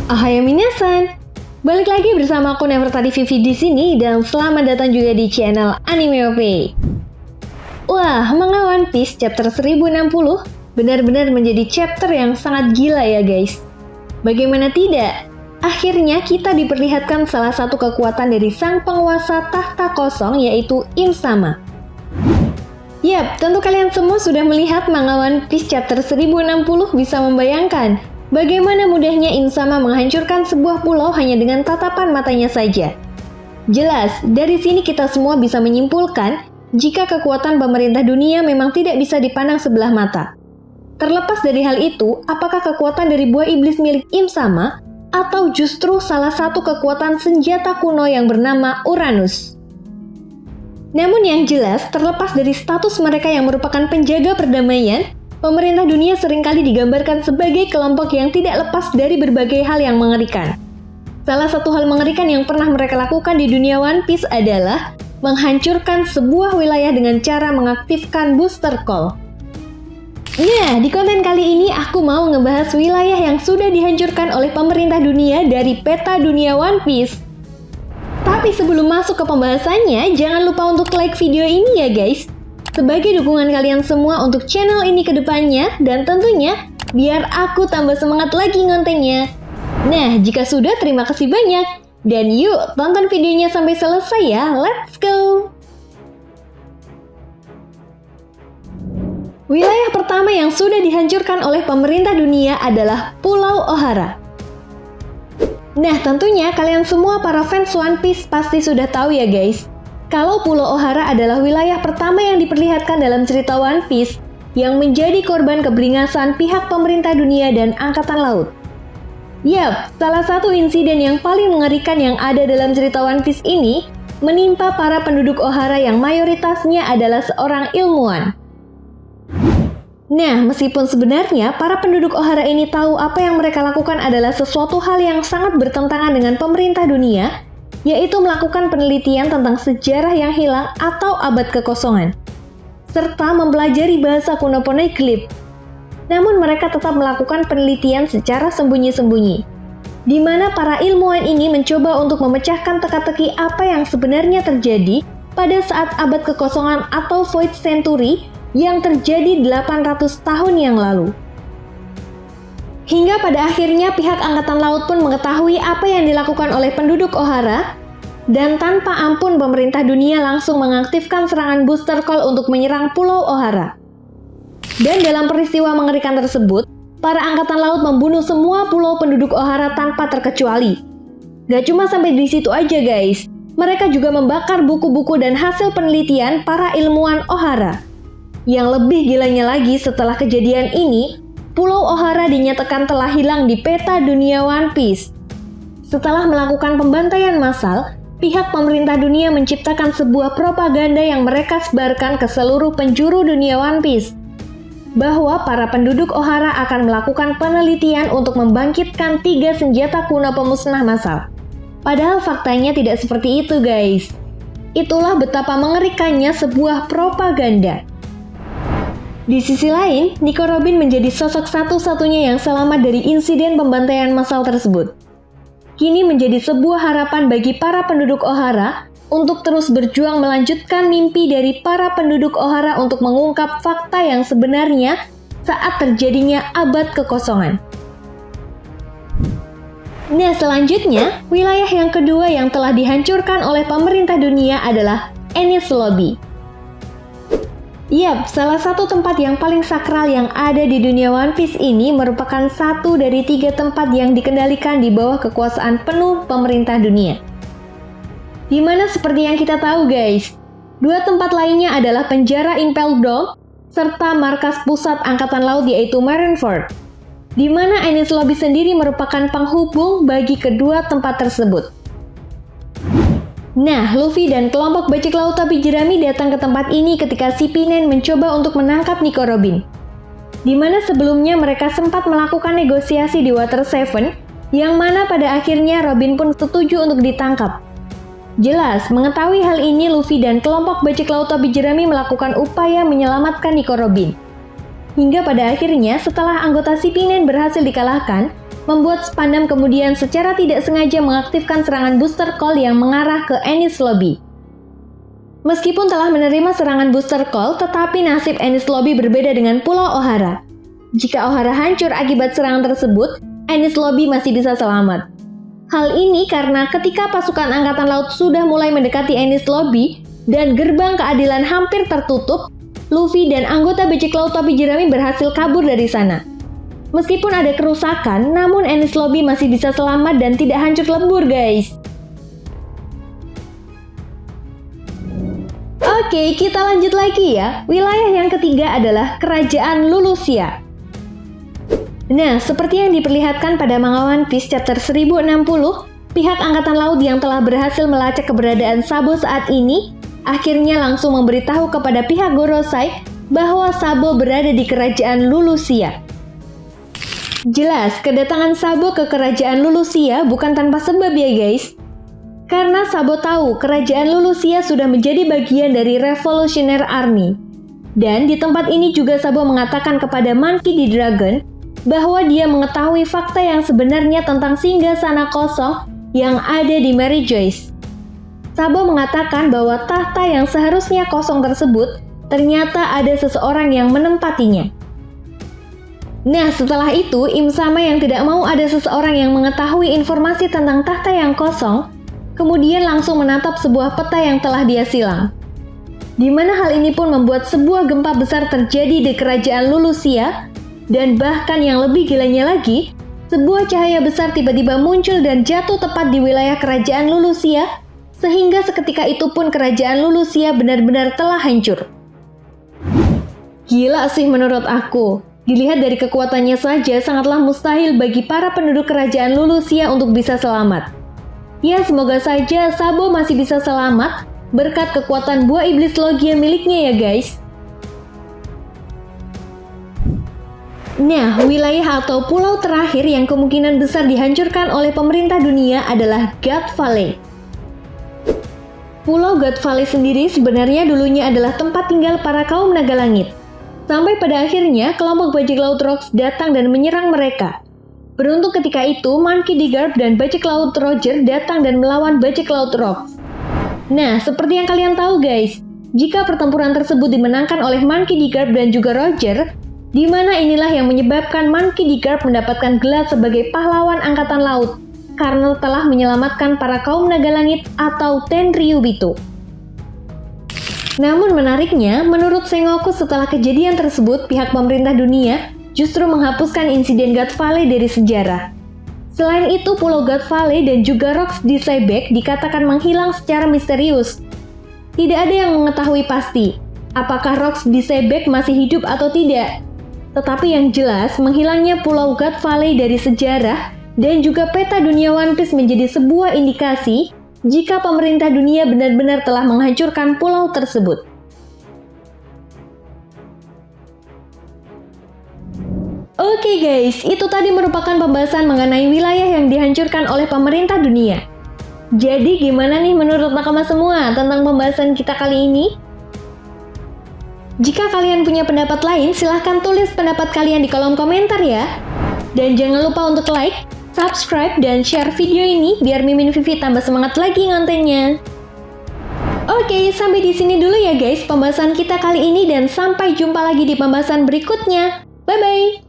Ohayou minasan! Balik lagi bersama aku Nevertari Vivi di sini dan selamat datang juga di channel Anime OP. Wah, manga One Piece chapter 1060 benar-benar menjadi chapter yang sangat gila ya guys. Bagaimana tidak? Akhirnya kita diperlihatkan salah satu kekuatan dari sang penguasa tahta kosong yaitu Im Sama. Yap, tentu kalian semua sudah melihat manga One Piece chapter 1060 bisa membayangkan bagaimana mudahnya Im Sama menghancurkan sebuah pulau hanya dengan tatapan matanya saja. Jelas, dari sini kita semua bisa menyimpulkan jika kekuatan pemerintah dunia memang tidak bisa dipandang sebelah mata. Terlepas dari hal itu, apakah kekuatan dari buah iblis milik Im Sama atau justru salah satu kekuatan senjata kuno yang bernama Uranus? Namun yang jelas, terlepas dari status mereka yang merupakan penjaga perdamaian, pemerintah dunia seringkali digambarkan sebagai kelompok yang tidak lepas dari berbagai hal yang mengerikan. Salah satu hal mengerikan yang pernah mereka lakukan di dunia One Piece adalah menghancurkan sebuah wilayah dengan cara mengaktifkan booster call. Nah, di konten kali ini aku mau ngebahas wilayah yang sudah dihancurkan oleh pemerintah dunia dari peta dunia One Piece. Tapi sebelum masuk ke pembahasannya, jangan lupa untuk like video ini ya guys. Sebagai dukungan kalian semua untuk channel ini ke depannya, dan tentunya biar aku tambah semangat lagi ngontennya. Nah, jika sudah, terima kasih banyak. Dan yuk, tonton videonya sampai selesai ya, let's go! Wilayah pertama yang sudah dihancurkan oleh pemerintah dunia adalah Pulau Ohara. Nah, tentunya kalian semua para fans One Piece pasti sudah tahu ya guys, kalau Pulau Ohara adalah wilayah pertama yang diperlihatkan dalam cerita One Piece yang menjadi korban keberingasan pihak pemerintah dunia dan angkatan laut. Yap, salah satu insiden yang paling mengerikan yang ada dalam cerita One Piece ini menimpa para penduduk Ohara yang mayoritasnya adalah seorang ilmuwan. Nah, meskipun sebenarnya para penduduk Ohara ini tahu apa yang mereka lakukan adalah sesuatu hal yang sangat bertentangan dengan pemerintah dunia, yaitu melakukan penelitian tentang sejarah yang hilang atau abad kekosongan, serta mempelajari bahasa kuno Poneglyph. Namun mereka tetap melakukan penelitian secara sembunyi-sembunyi, di mana para ilmuwan ini mencoba untuk memecahkan teka-teki apa yang sebenarnya terjadi pada saat abad kekosongan atau Void Century yang terjadi 800 tahun yang lalu. Hingga pada akhirnya pihak Angkatan Laut pun mengetahui apa yang dilakukan oleh penduduk Ohara, dan tanpa ampun pemerintah dunia langsung mengaktifkan serangan booster call untuk menyerang Pulau Ohara. Dan dalam peristiwa mengerikan tersebut, para Angkatan Laut membunuh semua pulau penduduk Ohara tanpa terkecuali. Gak cuma sampai di situ aja guys, mereka juga membakar buku-buku dan hasil penelitian para ilmuwan Ohara. Yang lebih gilanya lagi, setelah kejadian ini, Pulau Ohara dinyatakan telah hilang di peta dunia One Piece. Setelah melakukan pembantaian massal, pihak pemerintah dunia menciptakan sebuah propaganda yang mereka sebarkan ke seluruh penjuru dunia One Piece, bahwa para penduduk Ohara akan melakukan penelitian untuk membangkitkan 3 senjata kuno pemusnah massal. Padahal faktanya tidak seperti itu guys. Itulah betapa mengerikannya sebuah propaganda. Di sisi lain, Nico Robin menjadi sosok satu-satunya yang selamat dari insiden pembantaian massal tersebut. Kini menjadi sebuah harapan bagi para penduduk Ohara untuk terus berjuang melanjutkan mimpi dari para penduduk Ohara untuk mengungkap fakta yang sebenarnya saat terjadinya abad kekosongan. Nah, selanjutnya, wilayah yang kedua yang telah dihancurkan oleh pemerintah dunia adalah Enies Lobby. Yap, salah satu tempat yang paling sakral yang ada di dunia One Piece ini merupakan satu dari 3 tempat yang dikendalikan di bawah kekuasaan penuh pemerintah dunia. Dimana seperti yang kita tahu guys, 2 tempat lainnya adalah penjara Impel Down serta markas pusat angkatan laut yaitu Marineford, di mana Enies Lobby sendiri merupakan penghubung bagi kedua tempat tersebut. Nah, Luffy dan kelompok bajak laut topi jerami datang ke tempat ini ketika si Pinen mencoba untuk menangkap Nico Robin, di mana sebelumnya mereka sempat melakukan negosiasi di Water 7, yang mana pada akhirnya Robin pun setuju untuk ditangkap. Jelas, mengetahui hal ini Luffy dan kelompok bajak laut topi jerami melakukan upaya menyelamatkan Nico Robin. Hingga pada akhirnya setelah anggota si Pinen berhasil dikalahkan, membuat Spandam kemudian secara tidak sengaja mengaktifkan serangan booster call yang mengarah ke Enies Lobby. Meskipun telah menerima serangan booster call, tetapi nasib Enies Lobby berbeda dengan Pulau Ohara. Jika Ohara hancur akibat serangan tersebut, Enies Lobby masih bisa selamat. Hal ini karena ketika pasukan Angkatan Laut sudah mulai mendekati Enies Lobby dan gerbang keadilan hampir tertutup, Luffy dan anggota bajak laut topi jerami berhasil kabur dari sana. Meskipun ada kerusakan, namun Enies Lobby masih bisa selamat dan tidak hancur lebur, guys. Oke, kita lanjut lagi ya. Wilayah yang ketiga adalah Kerajaan Lulusia. Nah, seperti yang diperlihatkan pada manga One Piece chapter 1060, pihak Angkatan Laut yang telah berhasil melacak keberadaan Sabo saat ini akhirnya langsung memberitahu kepada pihak Gorosei bahwa Sabo berada di Kerajaan Lulusia. Jelas, kedatangan Sabo ke Kerajaan Lulusia bukan tanpa sebab ya guys. Karena Sabo tahu Kerajaan Lulusia sudah menjadi bagian dari Revolutionary Army. Dan di tempat ini juga Sabo mengatakan kepada Monkey D. Dragon bahwa dia mengetahui fakta yang sebenarnya tentang singgasana kosong yang ada di Mary Joyce. Sabo mengatakan bahwa tahta yang seharusnya kosong tersebut ternyata ada seseorang yang menempatinya. Nah, setelah itu, Im Sama yang tidak mau ada seseorang yang mengetahui informasi tentang tahta yang kosong, kemudian langsung menatap sebuah peta yang telah dia silang. Di mana hal ini pun membuat sebuah gempa besar terjadi di Kerajaan Lulusia, dan bahkan yang lebih gilanya lagi, sebuah cahaya besar tiba-tiba muncul dan jatuh tepat di wilayah Kerajaan Lulusia, sehingga seketika itu pun Kerajaan Lulusia benar-benar telah hancur. Gila sih menurut aku. Dilihat dari kekuatannya saja sangatlah mustahil bagi para penduduk Kerajaan Lulusia untuk bisa selamat. Ya, semoga saja Sabo masih bisa selamat berkat kekuatan buah iblis logia miliknya ya guys. Nah, wilayah atau pulau terakhir yang kemungkinan besar dihancurkan oleh pemerintah dunia adalah God Valley. Pulau God Valley sendiri sebenarnya dulunya adalah tempat tinggal para kaum naga langit. Sampai pada akhirnya, kelompok bajak laut Rocks datang dan menyerang mereka. Beruntung ketika itu, Monkey D. Garp dan bajak laut Roger datang dan melawan bajak laut Rocks. Nah, seperti yang kalian tahu guys, jika pertempuran tersebut dimenangkan oleh Monkey D. Garp dan juga Roger, di mana inilah yang menyebabkan Monkey D. Garp mendapatkan gelar sebagai pahlawan Angkatan Laut, karena telah menyelamatkan para kaum naga langit atau Tenryubito. Namun menariknya, menurut Sengoku setelah kejadian tersebut, pihak pemerintah dunia justru menghapuskan insiden God Valley dari sejarah. Selain itu, Pulau God Valley dan juga Rocks di Seabeck dikatakan menghilang secara misterius. Tidak ada yang mengetahui pasti, apakah Rocks di Seabeck masih hidup atau tidak. Tetapi yang jelas, menghilangnya Pulau God Valley dari sejarah dan juga peta dunia One Piece menjadi sebuah indikasi jika pemerintah dunia benar-benar telah menghancurkan pulau tersebut. Oke guys, itu tadi merupakan pembahasan mengenai wilayah yang dihancurkan oleh pemerintah dunia. Jadi gimana nih menurut nakama semua tentang pembahasan kita kali ini? Jika kalian punya pendapat lain, silahkan tulis pendapat kalian di kolom komentar ya. Dan jangan lupa untuk like, subscribe, dan share video ini biar Mimin Vivi tambah semangat lagi ngontennya. Oke, sampai di sini dulu ya guys pembahasan kita kali ini dan sampai jumpa lagi di pembahasan berikutnya. Bye-bye!